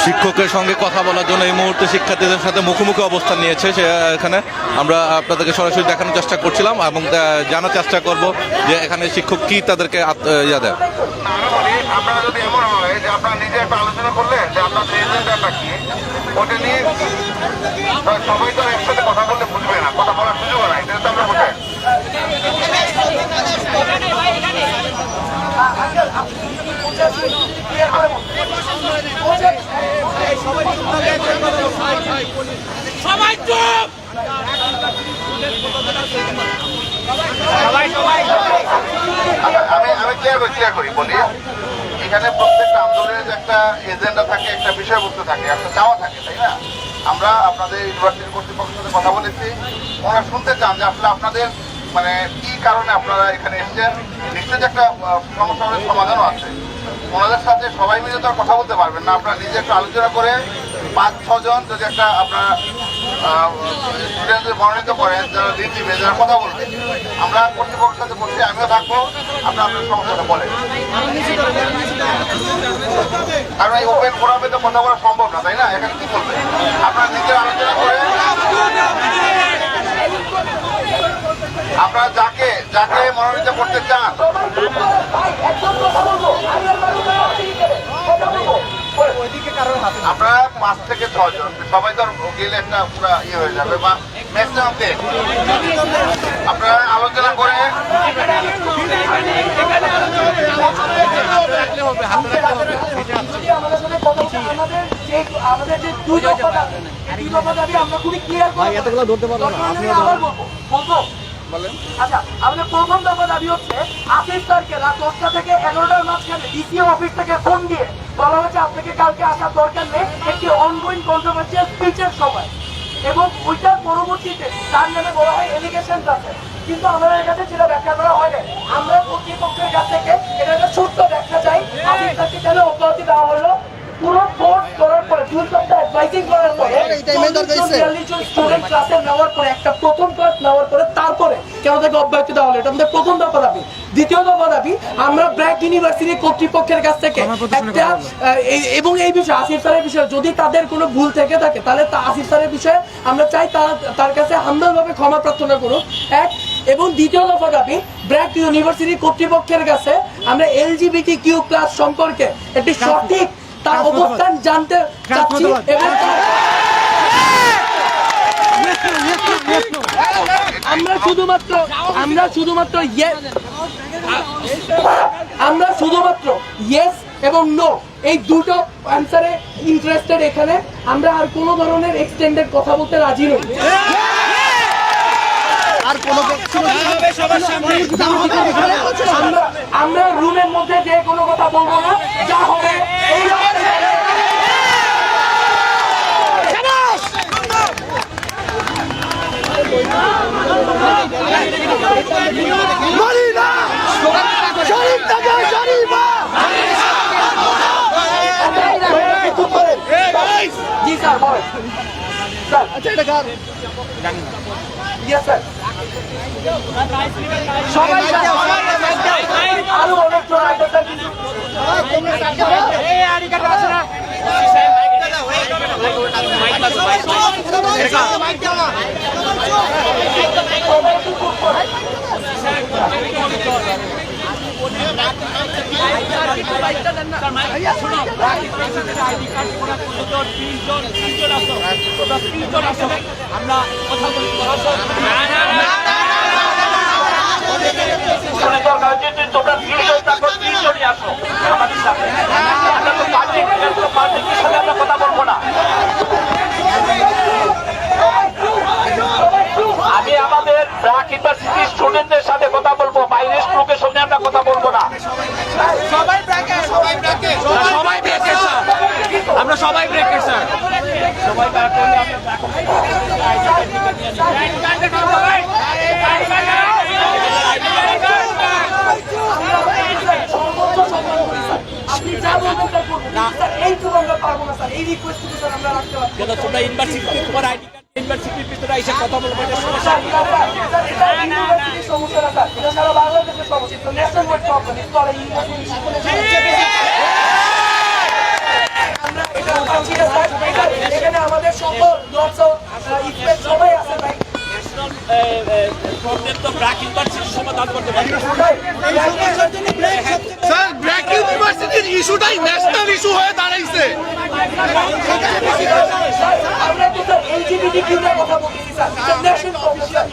শিক্ষকের সঙ্গে কথা বলার জন্য এই মুহূর্তে শিক্ষার্থীদের সাথে মুখোমুখি অবস্থান নিয়েছে সে এখানে আমরা আপনাদেরকে সরাসরি দেখানোর চেষ্টা করছিলাম এবং জানার চেষ্টা করব যে এখানে শিক্ষক কি তাদেরকে ইয়া দেয়। আপনারা যদি এমন হয় যে আপনারা নিজে একটা আলোচনা করলেন যে আপনাদের এজেন্ডাটা কি ওটা নিয়ে সবাই তো একসাথে কথা বললে বুঝবে না, কথা বলার সুযোগ নাই, সেটা তো আমরা বুঝেন। সবাই চুপ, আমি ক্লিয়ার করি বলি, এখানে প্রত্যেকটা আন্দোলনের যে একটা এজেন্ডা থাকে, একটা বিষয়বস্তু থাকে, একটা চাওয়া থাকে, তাই না? আমরা আপনাদের ইউনিভার্সিটি কর্তৃপক্ষের সাথে কথা বলেছি, ওনারা শুনতে চান যে আসলে আপনাদের মানে কি কারণে আপনারা এখানে এসেছেন, নিশ্চয়ই একটা সমস্যার সমাধানও আছে। ওনাদের সাথে সবাই মিলে তো আর কথা বলতে পারবেন না, আপনারা নিজে একটা আলোচনা করে 5-6 জন যদি একটা আপনারা স্টুডেন্টদের মনোনীত করেন, যারা লিড দিবে, যারা কথা বলবে, আমরা কর্তৃপক্ষের সাথে বলছি, আমিও থাকবো, আপনার সমস্যাটা বলেন। কারণ এই ওপেন ফোরামে তো কথা বলা সম্ভব না, তাই না? এখানে কি বলবে? আপনারা নিজের আলোচনা করে আপনারা যাকে মনোনীত করতে চান আপনারা 5 থেকে 6 জন, সবাই তো গেলে একটা পুরা হয়ে যাবে, বা ম্যাক্সিমাম আপনারা আলোচনা করে আমাদের যে দুই দফা দাবি আমরা খুবই ক্লিয়ার ধরতে পারবো না। আচ্ছা, আমাদের প্রথম দফা দাবি হচ্ছে আসিফ স্যারকে রাত 10টা থেকে 11টার মাঝখানে ডিসিও অফিস থেকে ফোন দিয়ে বলা হয়েছে আপনাকে কালকে আসার দরকার নেই, একটি অনগোয়িং কন্ট্রোভার্সিয়াল স্পিচের সময়, এবং ওইটার পরবর্তীতে তার নামে বলা হয় এলিগেশন আছে, কিন্তু আমাদের কাছে সেটা ব্যাখ্যা করা হয় না। আমরা কর্তৃপক্ষের কাছ থেকে এটা একটা ছোট্ট ব্যাখ্যা চাই, আসিফ স্যারকে কেন অব্যাহতি দেওয়া হলো। পুরো কোর্স করার পরে 2 সপ্তাহ অ্যাডভাইজিং করার পরে 40 জন স্টুডেন্ট ক্লাসে নেওয়ার পরে একটা প্রথম ক্লাস নেওয়ার পরে তারপরে কেন তাকে অব্যাহতি দেওয়া হলো, এটা আমাদের প্রথম দফা দাবি। দ্বিতীয় দফা দাবি, আমরা ব্র্যাক ইউনিভার্সিটি কর্তৃপক্ষের কাছ থেকে একটা এবং এই বিষয়ে আসিফ স্যারের বিষয়ে যদি তাদের কোনো ভুল থেকে থাকে তাহলে আসিফ স্যারের বিষয়ে আমরা চাই তার কাছে হামদলভাবে ক্ষমা প্রার্থনা করুক, এক। এবং দ্বিতীয় দফা দাবি, ব্র্যাক ইউনিভার্সিটি কর্তৃপক্ষের কাছে আমরা LGBTQ+ সম্পর্কে একটি সঠিক তার অবস্থান জানতে চাচ্ছি, এবং আমরা শুধুমাত্র ইয়েস এবং নো এই দুটো অ্যান্সারে ইন্টারেস্টেড। এখানে আমরা আর কোনো ধরনের এক্সটেন্ডেড কথা বলতে রাজি নই। আমরা রুমের মধ্যে যে কোনো কথা বলবো না, যা হবে জি স্যার বলেন। আচ্ছা, এটা কার? Yes sir. সবাই আরো অনেক জন আমরা কথা বলতে তোমরা 30 জন তারপর 30 জনই আসো আমাদের সাথে, আমরা কথা বলবো না। আমি আমাদের ব্র্যাক ইউনিভার্সিটি স্টুডেন্টদের সাথে কথা বলবো, বাইরের লোকের সঙ্গে আমরা কথা বলবো না। আমরা সবাই ব্রেকের স্যার, সবাই ব্রেক করলে আপনি যা বলবেন এইটুকু আমরা পারবো না স্যার, এই রিকোয়েস্ট স্যার আমরা রাখতে পারবো। তোমরা ইউনিভার্সিটি তোমার আইডি কার্ড ইউনিভার্সিটির ভিতরে এসে কথা বলবো, এটা সমস্যা না স্যার, এটা সারা বাংলাদেশের সমস্যা, ন্যাশনাল ওয়াইড প্রবলেম। আমরা এটা তো ব্র্যাক ইউনিভার্সিটির সমাধান করতে পারি। স্যার ব্র্যাক ইউনিভার্সিটির ইস্যুটাই ন্যাশনাল ইস্যু হয়ে দাঁড়াইছে। আমরা তো স্যার LGBTQ নিয়ে কথা বলতেছি স্যার, ন্যাশনাল অফিসিয়াল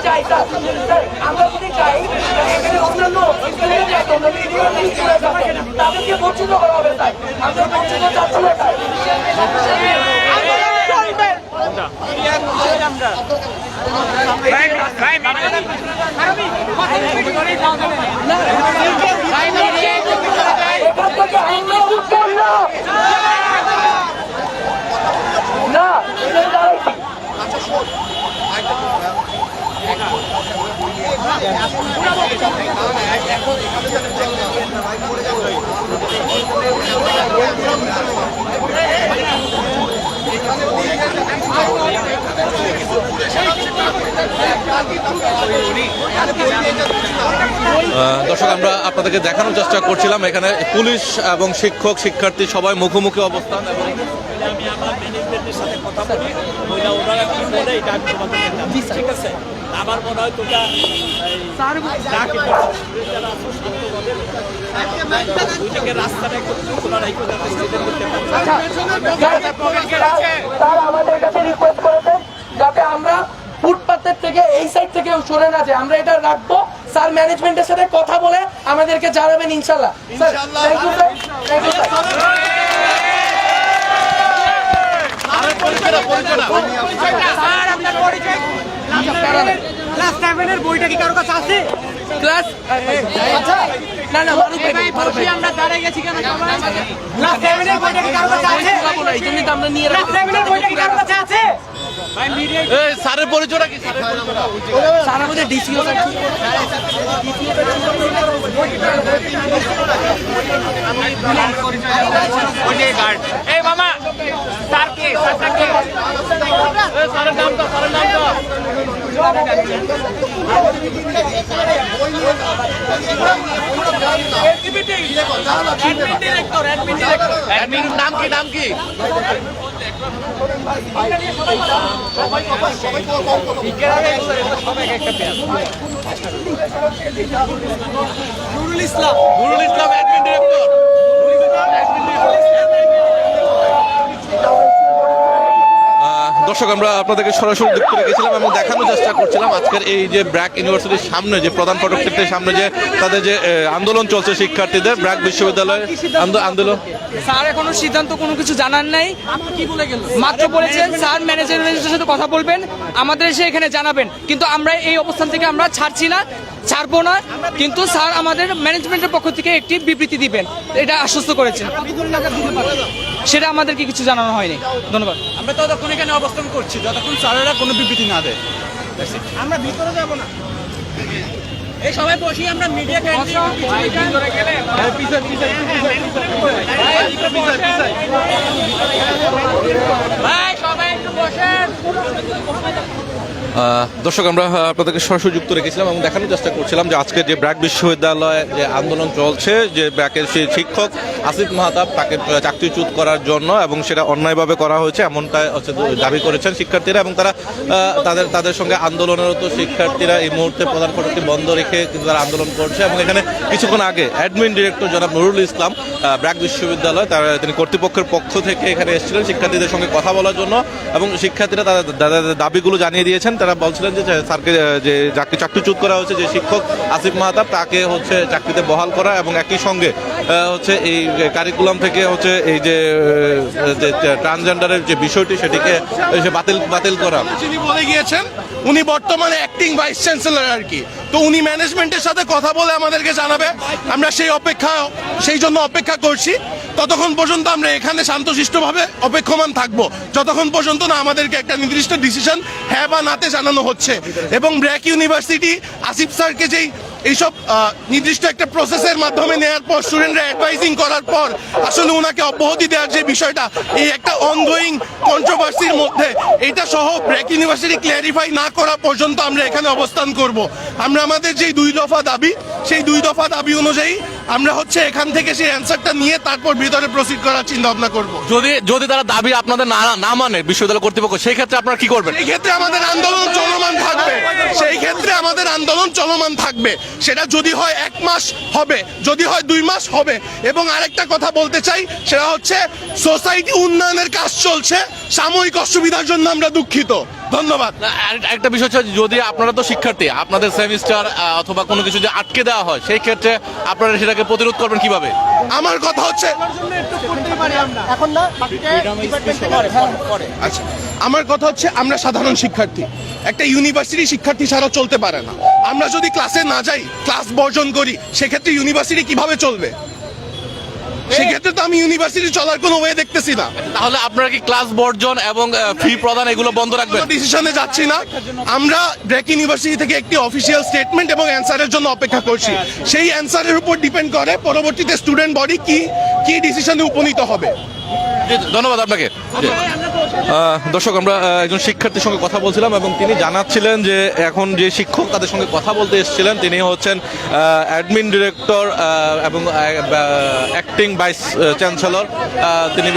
চাই স্যার, আমরা যদি চাই এখানে অন্যান্য তাদেরকে বঞ্চিত করা হবে তাই আমরা বঞ্চিত চাচ্ছি না তাই না দর্শক আমরা আপনাদেরকে দেখানোর চেষ্টা করছিলাম এখানে পুলিশ এবং শিক্ষক শিক্ষার্থী সবাই মুখোমুখি অবস্থান এবং আমি আমার ম্যানেজমেন্টের সাথে কথা বলি, ওনারা কি বলে এটা আমি তোমাদের জানাবো, ঠিক আছে? আমার মনে হয় তোমরা দুইটাকে রাস্তাটা একটু খোলা রাখো যাতে স্টুডেন্ট করতে পারে। স্যার আমাদের কাছে রিকোয়েস্ট করেছেন যাতে আমরা ফুটপাতের থেকে এই সাইড থেকে সরে না যাই, আমরা এটা রাখবো। স্যার ম্যানেজমেন্টের সাথে কথা বলে আমাদেরকে জানাবেন ইনশাল্লাহ। Sir thank you sir, thank you sir. Class 7 এর বইটা কি কারো কাছে আছে? ক্লাস না না মারুফ ভাই আমরা দাঁড়ায় গেছি কেন? ক্লাস 7 এর বইটা কি কারো কাছে আছে? এই জন্যই তো আমরা নিয়ে ক্লাস 7 এর বইটা কি কারো কাছে আছে? ভাই মিডিয়া এই স্যারের পরিচয়টা কি? স্যার আমাদের ডিসিও স্যার এই মামা স্যার কে? স্যার কে? স্যারের নামটা অ্যাডমিন নাম কি? Nurul Islam admin director. দর্শক আমরা আপনাদেরকে সরাসরি যুক্ত রেখেছিলাম এবং দেখানোর চেষ্টা করছিলাম আজকের এই যে ব্র্যাক ইউনিভার্সিটির সামনে যে প্রধান ফটকটির সামনে যে তাদের যে আন্দোলন চলছে শিক্ষার্থীদের ব্র্যাক বিশ্ববিদ্যালয়ে আন্দোলন। স্যার এখনো সিদ্ধান্ত কোনো কিছু জানার নাই, কি বলে গেল মাত্র বলেছেন স্যার ম্যানেজমেন্টের সাথে কথা বলবেন, আমাদের এসে এখানে জানাবেন। কিন্তু আমরা এই অবস্থান থেকে আমরা ছাড়বো না, কিন্তু স্যার আমাদের ম্যানেজমেন্টের পক্ষ থেকে একটি বিবৃতি দিবেন, এটা আশ্বস্ত করেছেন। সেটা আমাদেরকে কিছু জানানো হয়নি। ধন্যবাদ। আমরা ততক্ষণ এখানে অবস্থান করছি যতক্ষণ স্যারেরা কোনো বিবৃতি না দেয়। আমরা ভিতরে যাব না। এই সবাই বসি আমরা মিডিয়া ভাই সবাই একটু বসেন। দর্শক আমরা আপনাদেরকে সরাসরি যুক্ত রেখেছিলাম এবং দেখানোর চেষ্টা করছিলাম যে আজকে যে ব্র্যাক বিশ্ববিদ্যালয়ে যে আন্দোলন চলছে, যে ব্র্যাকের সেই শিক্ষক আসিফ মাহতাব তাকে চাকরিচ্যুত করার জন্য এবং সেটা অন্যায়ভাবে করা হয়েছে এমনটা হচ্ছে দাবি করেছেন শিক্ষার্থীরা এবং তারা তাদের সঙ্গে আন্দোলনরত শিক্ষার্থীরা এই মুহূর্তে প্রধান ফটকটি বন্ধ রেখে কিন্তু তারা আন্দোলন করছে এবং এখানে কিছুক্ষণ আগে অ্যাডমিন ডিরেক্টর জনাব নুরুল ইসলাম ব্র্যাক বিশ্ববিদ্যালয় তিনি কর্তৃপক্ষের পক্ষ থেকে এখানে এসেছিলেন শিক্ষার্থীদের সঙ্গে কথা বলার জন্য এবং শিক্ষার্থীরা তাদের দাবিগুলো জানিয়ে দিয়েছেন। তারা বলছিলেন যে স্যারকে যে যাকে চাকরিচ্যুত করা হয়েছে যে শিক্ষক আসিফ মাহতাব তাকে হচ্ছে চাকরিতে বহাল করা এবং একই সঙ্গে হচ্ছে এই কারিকুলাম থেকে হচ্ছে এই যে ট্রান্সজেন্ডারের যে বিষয়টি সেটিকে বাতিল করা। যিনি বলে গিয়েছেন উনি বর্তমানে অ্যাক্টিং ভাইস চ্যান্সেলর আর কি, তো উনি ম্যানেজমেন্টের সাথে কথা বলে আমাদেরকে জানাবে। আমরা সেই জন্য অপেক্ষা করছি। ততক্ষণ পর্যন্ত আমরা এখানে শান্তশিষ্টভাবে অপেক্ষমান থাকবো যতক্ষণ পর্যন্ত না আমাদেরকে একটা নির্দিষ্ট ডিসিশন হ্যাঁ বা নাতে জানানো হচ্ছে। এবং ব্র্যাক ইউনিভার্সিটি আসিফ স্যারকে যেই এইসব নির্দিষ্ট একটা প্রসেসের মাধ্যমে নেওয়ার পর স্টুডেন্টরা অ্যাডভাইজিং করার পর আসলে ওনাকে অব্যাহতি দেওয়ার যে বিষয়টা, এই একটা অনগোয়িং কন্ট্রোভার্সির মধ্যে এটা সহ ব্র্যাক ইউনিভার্সিটি ক্ল্যারিফাই না করা পর্যন্ত আমরা এখানে অবস্থান করব। আমরা আমরা আমাদের যেই 2 দফা দাবি, সেই 2 দফা দাবি অনুযায়ী আমরা হচ্ছে এখান থেকে সেই অ্যান্সারটা নিয়ে তারপর ভিতরে প্রসিড করার চিন্তা ভাবনা করব। যদি তারা দাবি আপনাদের না মানে বিশ্ববিদ্যালয় কর্তৃপক্ষ, সেই ক্ষেত্রে আপনারা কি করবেন? সেই ক্ষেত্রে আমাদের আন্দোলন চলমান থাকবে, সেই ক্ষেত্রে আমাদের আন্দোলন চলমান থাকবে। সেটা যদি হয় 1 মাস হবে, যদি হয় 2 মাস হবে। এবং আরেকটা কথা বলতে চাই, সেটা হচ্ছে সোসাইটি উন্নয়নের কাজ চলছে, সাময়িক অসুবিধার জন্য আমরা দুঃখিত। ধন্যবাদ। না, একটা বিষয় হচ্ছে, যদি আপনারা তো শিক্ষার্থী, আপনাদের সেমিস্টার অথবা কোনো কিছু যে আটকে দেওয়া হয়, সেই ক্ষেত্রে আপনারা সেটাকে প্রতিরোধ করবেন কিভাবে? আমার কথা হচ্ছে আচ্ছা, আমার কথা হচ্ছে আমরা সাধারণ শিক্ষার্থী, একটা ইউনিভার্সিটি শিক্ষার্থী ছাড়া চলতে পারে না। আমরা যদি ক্লাসে না যাই, ক্লাস বর্জন করি, সেক্ষেত্রে ইউনিভার্সিটি কিভাবে চলবে? সেক্ষেত্রে তো আমি ইউনিভার্সিটি চলার কোনো ওয়ে দেখতেছি না। তাহলে আপনারা কি ক্লাস বর্জন এবং ফি প্রদান এগুলো বন্ধ রাখবেন? ডিসিশনে যাচ্ছি না, আমরা ব্র্যাক ইউনিভার্সিটি থেকে একটি অফিসিয়াল স্টেটমেন্ট এবং অ্যান্সারের জন্য অপেক্ষা করছি। সেই অ্যান্সারের উপর ডিপেন্ড করে পরবর্তীতে স্টুডেন্ট বডি কি ডিসিশনে উপনীত হবে। ধন্যবাদ আপনাকে। দর্শক, আমরা একজন শিক্ষার্থীর সঙ্গে কথা বলছিলাম এবং তিনি জানাচ্ছিলেন যে এখন যে শিক্ষক তাদের সঙ্গে কথা বলতে এসেছিলেন, তিনি হচ্ছেন অ্যাডমিন ডিরেক্টর এবং অ্যাক্টিং ভাইস চ্যান্সেলর, তিনি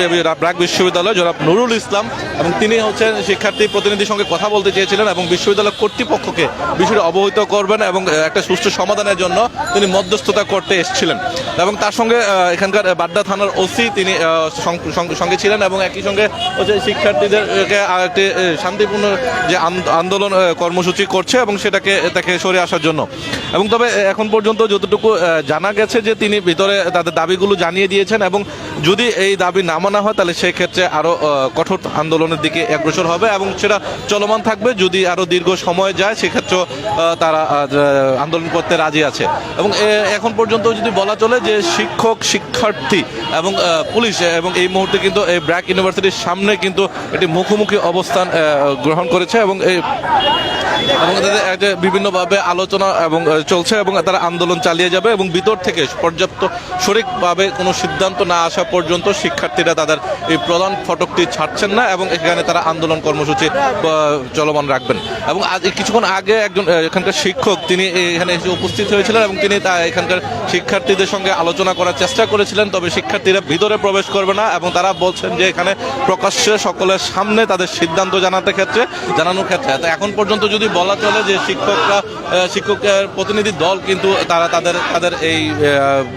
ব্র্যাক বিশ্ববিদ্যালয় জনাব নুরুল ইসলাম, এবং তিনি হচ্ছেন শিক্ষার্থী প্রতিনিধির সঙ্গে কথা বলতে চেয়েছিলেন এবং বিশ্ববিদ্যালয় কর্তৃপক্ষকে বিষয়টি অবহিত করবেন এবং একটা সুষ্ঠু সমাধানের জন্য তিনি মধ্যস্থতা করতে এসেছিলেন। এবং তার সঙ্গে এখানকার বাড্ডা থানার ওসি তিনি সঙ্গে ছিলেন এবং একই সঙ্গে হচ্ছে শিক্ষার্থীদেরকে একটি শান্তিপূর্ণ যে আন্দোলন কর্মসূচি করছে এবং তাকে সরে আসার জন্য। এবং তবে এখন পর্যন্ত যতটুকু জানা গেছে যে তিনি ভিতরে তাদের দাবিগুলো জানিয়ে দিয়েছেন এবং যদি এই দাবি না মানা হয় তাহলে সেই ক্ষেত্রে আরও কঠোর আন্দোলনের দিকে অগ্রসর হবে এবং সেটা চলমান থাকবে। যদি আরও দীর্ঘ সময় যায় সেক্ষেত্রেও তারা আন্দোলন করতে রাজি আছে। এবং এখন পর্যন্ত যদি বলা চলে যে শিক্ষক, শিক্ষার্থী এবং পুলিশ এবং এই মুহূর্তে কিন্তু এই ব্র্যাক ইউনিভার্সিটির সামনে কিন্তু একটি মুখোমুখি অবস্থান গ্রহণ করেছে এবং তাদের বিভিন্নভাবে আলোচনা এবং চলছে এবং তারা আন্দোলন চালিয়ে যাবে এবং ভিতর থেকে পর্যাপ্ত সঠিকভাবে কোনো সিদ্ধান্ত না আসা পর্যন্ত শিক্ষার্থীরা তাদের এই প্রধান ফটকটি ছাড়ছেন না এবং এখানে তারা আন্দোলন কর্মসূচি চলমান রাখবেন। এবং আজ কিছুক্ষণ আগে একজন এখানকার শিক্ষক তিনি এখানে এসে উপস্থিত হয়েছিলেন এবং তিনি এখানকার শিক্ষার্থীদের সঙ্গে আলোচনা করার চেষ্টা করেছিলেন, তবে শিক্ষার্থীরা ভিতরে প্রবেশ করবে না এবং তারা বলছেন যে এখানে প্রকাশ্যে সকলের সামনে তাদের সিদ্ধান্ত জানানোর ক্ষেত্রে এখন পর্যন্ত যদি বলা চলে যে শিক্ষকের প্রতিনিধি দল কিন্তু তারা তাদের এই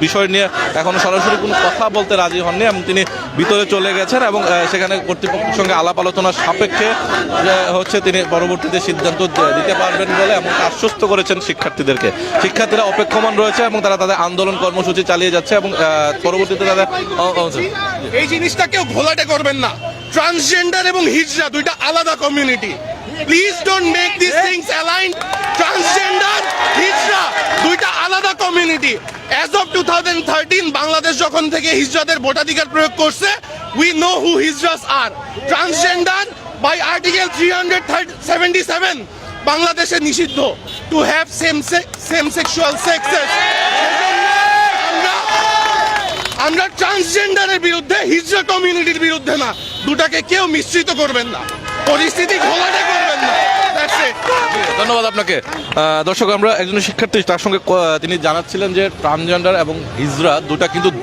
বিষয় নিয়ে এখনো সরাসরি কোনো কথা বলতে রাজি হননি এবং তিনি ভিতরে চলে গেছেন এবং সেখানে কর্তৃপক্ষের সঙ্গে আলাপ আলোচনার সাপেক্ষে হচ্ছে তিনি পরবর্তীতে সিদ্ধান্ত দিতে পারবেন বলে এমন আশ্বস্ত করেছেন শিক্ষার্থীদেরকে। শিক্ষার্থীরা অপেক্ষমান রয়েছে এবং তারা তাদের আন্দোলন কর্মসূচি চালিয়ে যাচ্ছে এবং পরবর্তীতে তাদের এই জিনিসটা কেউ ঘোলাটে করবেন না। ট্রান্সজেন্ডার এবং হিজড়া দুইটা আলাদা community. Please don't make this things align. Transgender, hijra দুইটা আলাদা কমিউনিটি। অ্যাজ অফ 2013 বাংলাদেশ যখন থেকে হিজড়াদের ভোটাধিকার প্রয়োগ করছে, we know who hijras are. Transgender by article 377 বাংলাদেশে নিষিদ্ধ to have same sexual sexes. আমরা ট্রান্সজেন্ডারের বিরুদ্ধে, হিজড়া কমিউনিটির বিরুদ্ধে না। দুটাকে কেউ মিশ্রিত করবেন না, পরিস্থিতি ঘোলাটে করবেন না। ধন্যবাদ আপনাকে। দর্শক, আমরা একজন শিক্ষার্থী তার সঙ্গে তিনি জানাচ্ছিলেন যে ট্রান্সজেন্ডার এবং হিজড়া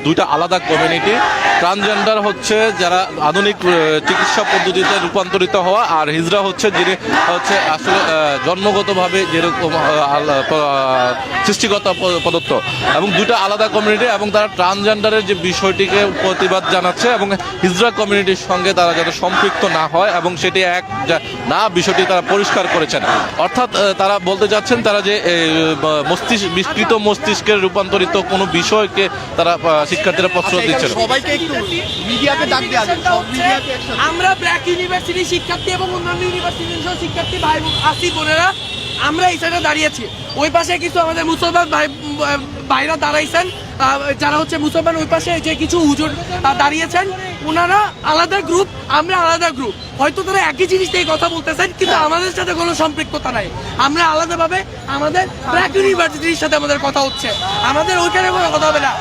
দুইটা আলাদা কমিউনিটি। ট্রান্সজেন্ডার হচ্ছে যারা আধুনিক চিকিৎসা পদ্ধতিতে রূপান্তরিত হওয়া, আর হিজড়া হচ্ছে যিনি হচ্ছে আসলে জন্মগতভাবে যেরকম সৃষ্টিগত প্রদত্ত, এবং দুইটা আলাদা কমিউনিটি এবং তারা ট্রান্সজেন্ডারের যে বিষয়টিকে প্রতিবাদ জানাচ্ছে এবং হিজড়া কমিউনিটির সঙ্গে তারা যাতে সম্পৃক্ত না হয় এবং সেটি বিষয়টি তারা পরিষ্কার করেছেন। অর্থাৎ তারা বলতে চাচ্ছেন তারা যে বিকৃত মস্তিষ্কের রূপান্তরিত কোনো বিষয়কে তারা শিক্ষার্থীরা প্রশ্রয় দিচ্ছেন। আমরা ব্র্যাক ইউনিভার্সিটির শিক্ষার্থী এবং অন্যান্য ইউনিভার্সিটির শিক্ষার্থী ভাই আসি বোনেরা, আমরা এই সাইডে দাঁড়িয়েছি। ওই পাশে কিছু আমাদের মুসলমান ভাইরা দাঁড়াইছেন, যারা হচ্ছে মুসলমান। ওই পাশে যে কিছু হুজুর দাঁড়িয়েছেন, ওনারা আলাদা গ্রুপ, আমরা আলাদা গ্রুপ। হয়তো তারা একই জিনিস নিয়ে কথা বলতেছেন কিন্তু আমাদের সাথে কোনো সম্পৃক্ততা নাই। আমরা আলাদাভাবে আমাদের ব্র্যাক ইউনিভার্সিটির সাথে আমাদের কথা হচ্ছে, আমাদের ওইখানে কোনো কথা হবে না।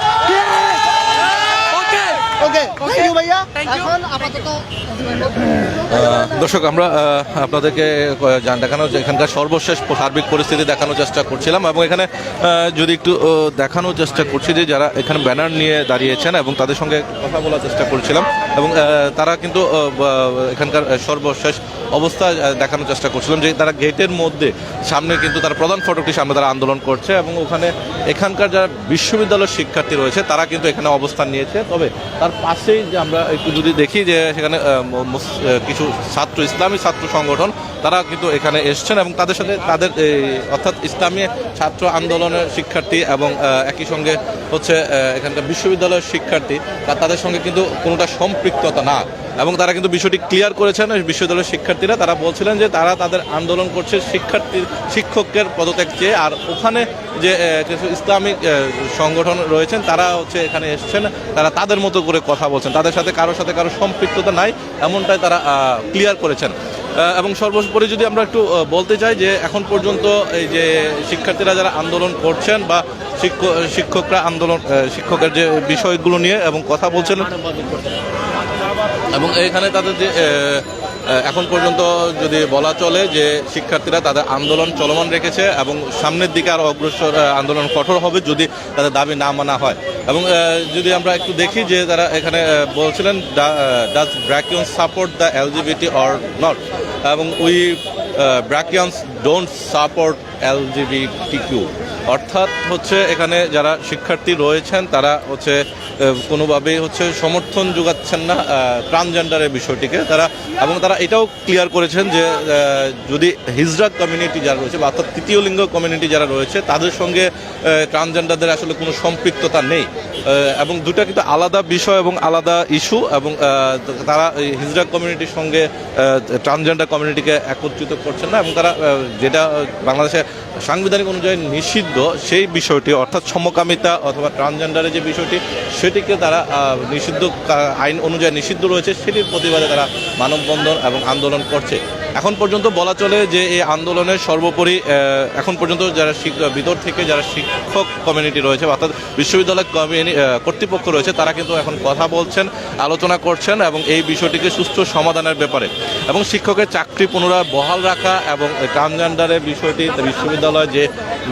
ওকে। থ্যাংক ইউ ভাইয়া Thank you. এখন আপাতত দর্শক আমরা আপনাদেরকে দেখানো এখানকার সর্বশেষ সার্বিক পরিস্থিতি দেখানোর চেষ্টা করছিলাম এবং এখানে যদি একটু দেখানোর চেষ্টা করছি যে যারা এখানে ব্যানার নিয়ে দাঁড়িয়েছেন এবং তাদের সঙ্গে কথা বলার চেষ্টা করছিলাম এবং তারা কিন্তু এখানকার সর্বশেষ অবস্থা দেখানোর চেষ্টা করছিলাম যে তারা গেটের মধ্যে সামনে কিন্তু তারা প্রধান ফটকটির সামনে তারা আন্দোলন করছে এবং ওখানে এখানকার যারা বিশ্ববিদ্যালয়ের শিক্ষার্থী রয়েছে তারা কিন্তু এখানে অবস্থান নিয়েছে। তবে তার পাশেই যে আমরা একটু যদি দেখি যে সেখানে কিছু ইসলামী ছাত্র সংগঠন তারা কিন্তু এখানে এসছেন এবং তাদের সাথে তাদের অর্থাৎ ইসলামী ছাত্র আন্দোলনের শিক্ষার্থী এবং একই সঙ্গে হচ্ছে এখানকার বিশ্ববিদ্যালয়ের শিক্ষার্থী তাদের সঙ্গে কিন্তু কোনোটা সম্পৃক্ততা না এবং তারা কিন্তু বিষয়টি ক্লিয়ার করেছেন। বিশ্ববিদ্যালয়ের শিক্ষার্থীরা তারা বলছিলেন যে তারা তাদের আন্দোলন করছে শিক্ষকের পদত্যাগ চেয়ে, আর ওখানে যে কিছু ইসলামিক সংগঠন রয়েছেন তারা হচ্ছে এখানে এসছেন, তারা তাদের মতো করে কথা বলছেন, তাদের সাথে কারো সম্পৃক্ততা নাই এমনটাই তারা ক্লিয়ার করেছেন। এবং সর্বোপরি যদি আমরা একটু বলতে চাই যে এখন পর্যন্ত এই যে শিক্ষার্থীরা যারা আন্দোলন করছেন বা শিক্ষকরা শিক্ষকের যে বিষয়গুলো নিয়ে এবং কথা বলছেন এবং এখানে তাদের যে এখন পর্যন্ত যদি বলা চলে যে শিক্ষার্থীরা তাদের আন্দোলন চলমান রেখেছে এবং সামনের দিকে আরও অগ্রসর আন্দোলন কঠোর হবে যদি তাদের দাবি না মানা হয়। এবং যদি আমরা একটু দেখি যে তারা এখানে বলছিলেন does BRACians support the LGBT or not, এবং we BRACians don't support LGBTQ, অর্থাৎ হচ্ছে এখানে যারা শিক্ষার্থী রয়েছেন তারা হচ্ছে কোনোভাবেই হচ্ছে সমর্থন যোগাচ্ছেন না ট্রান্সজেন্ডারের বিষয়টিকে তারা, এবং তারা এটাও ক্লিয়ার করেছেন যে যদি হিজড়া কমিউনিটি যারা রয়েছে বা অর্থাৎ তৃতীয় লিঙ্গ কমিউনিটি যারা রয়েছে তাদের সঙ্গে ট্রান্সজেন্ডারদের আসলে কোনো সম্পৃক্ততা নেই এবং দুটা কিন্তু আলাদা বিষয় এবং আলাদা ইস্যু, এবং তারা হিজড়া কমিউনিটির সঙ্গে ট্রান্সজেন্ডার কমিউনিটিকে একত্রিত করছেন না এবং তারা যেটা বাংলাদেশে সাংবিধানিক অনুযায়ী নিষিদ্ধ সেই বিষয়টি অর্থাৎ সমকামিতা অথবা ট্রান্সজেন্ডারের যে বিষয়টি সেটিকে তারা নিষিদ্ধ আইন অনুযায়ী নিষিদ্ধ রয়েছে সেটির প্রতিবাদে তারা মানববন্ধন এবং আন্দোলন করছে। এখন পর্যন্ত বলা চলে যে এই আন্দোলনের সর্বোপরি এখন পর্যন্ত যারা ভিতর থেকে যারা শিক্ষক কমিউনিটি রয়েছে অর্থাৎ বিশ্ববিদ্যালয় কর্তৃপক্ষ রয়েছে তারা কিন্তু এখন কথা বলছেন, আলোচনা করছেন এবং এই বিষয়টিকে সুষ্ঠু সমাধানের ব্যাপারে এবং শিক্ষকের চাকরি পুনরায় বহাল রাখা এবং ট্রান্সজেন্ডারের বিষয়টি বিশ্ববিদ্যালয়ে যে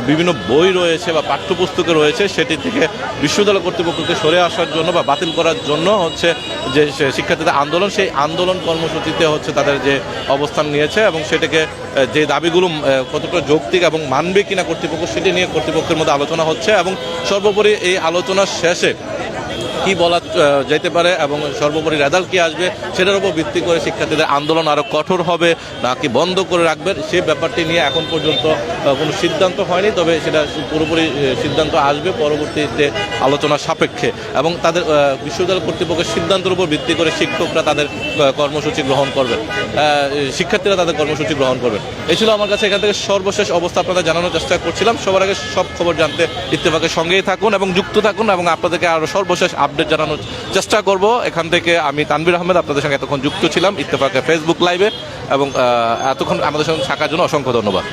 বিভিন্ন বই রয়েছে বা পাঠ্যপুস্তকে রয়েছে সেটি থেকে বিশ্ববিদ্যালয় কর্তৃপক্ষকে সরে আসার জন্য বা বাতিল করার জন্য হচ্ছে যে শিক্ষার্থীদের আন্দোলন, সেই আন্দোলন কর্মসূচিতে হচ্ছে তাদের যে অবস্থান নিয়েছে এবং সেটাকে যে দাবিগুলো কতটা যৌক্তিক এবং মানবে কিনা কর্তৃপক্ষ সেটি নিয়ে কর্তৃপক্ষের মধ্যে আলোচনা হচ্ছে এবং সর্বোপরি এই আলোচনার শেষে কি বলা যেতে পারে এবং সর্বোপরি রেজাল্ট কি আসবে সেটার উপর ভিত্তি করে শিক্ষার্থীদের আন্দোলন আরও কঠোর হবে নাকি বন্ধ করে রাখবে সেই ব্যাপারটি নিয়ে এখন পর্যন্ত কোনো সিদ্ধান্ত হয়নি, তবে সেটা পুরোপুরি সিদ্ধান্ত আসবে পরবর্তীতে আলোচনার সাপেক্ষে এবং তাদের বিশ্ববিদ্যালয় কর্তৃপক্ষের সিদ্ধান্তের উপর ভিত্তি করে শিক্ষকরা তাদের কর্মসূচি গ্রহণ করবেন, শিক্ষার্থীরা তাদের কর্মসূচি গ্রহণ করবেন। এই ছিল আমার কাছে এখান থেকে সর্বশেষ অবস্থা আপনাদের জানানোর চেষ্টা করছিলাম। সবার আগে সব খবর জানতে ইত্তেফাকের সঙ্গেই থাকুন এবং যুক্ত থাকুন এবং আপনাদেরকে আরও সর্বশেষ আপডেট জানানোর চেষ্টা করব। এখান থেকে আমি তানভীর আহমেদ আপনাদের সঙ্গে এতক্ষণ যুক্ত ছিলাম ইত্তেফাকের ফেসবুক লাইভে এবং এতক্ষণ আমাদের সঙ্গে থাকার জন্য অসংখ্য ধন্যবাদ।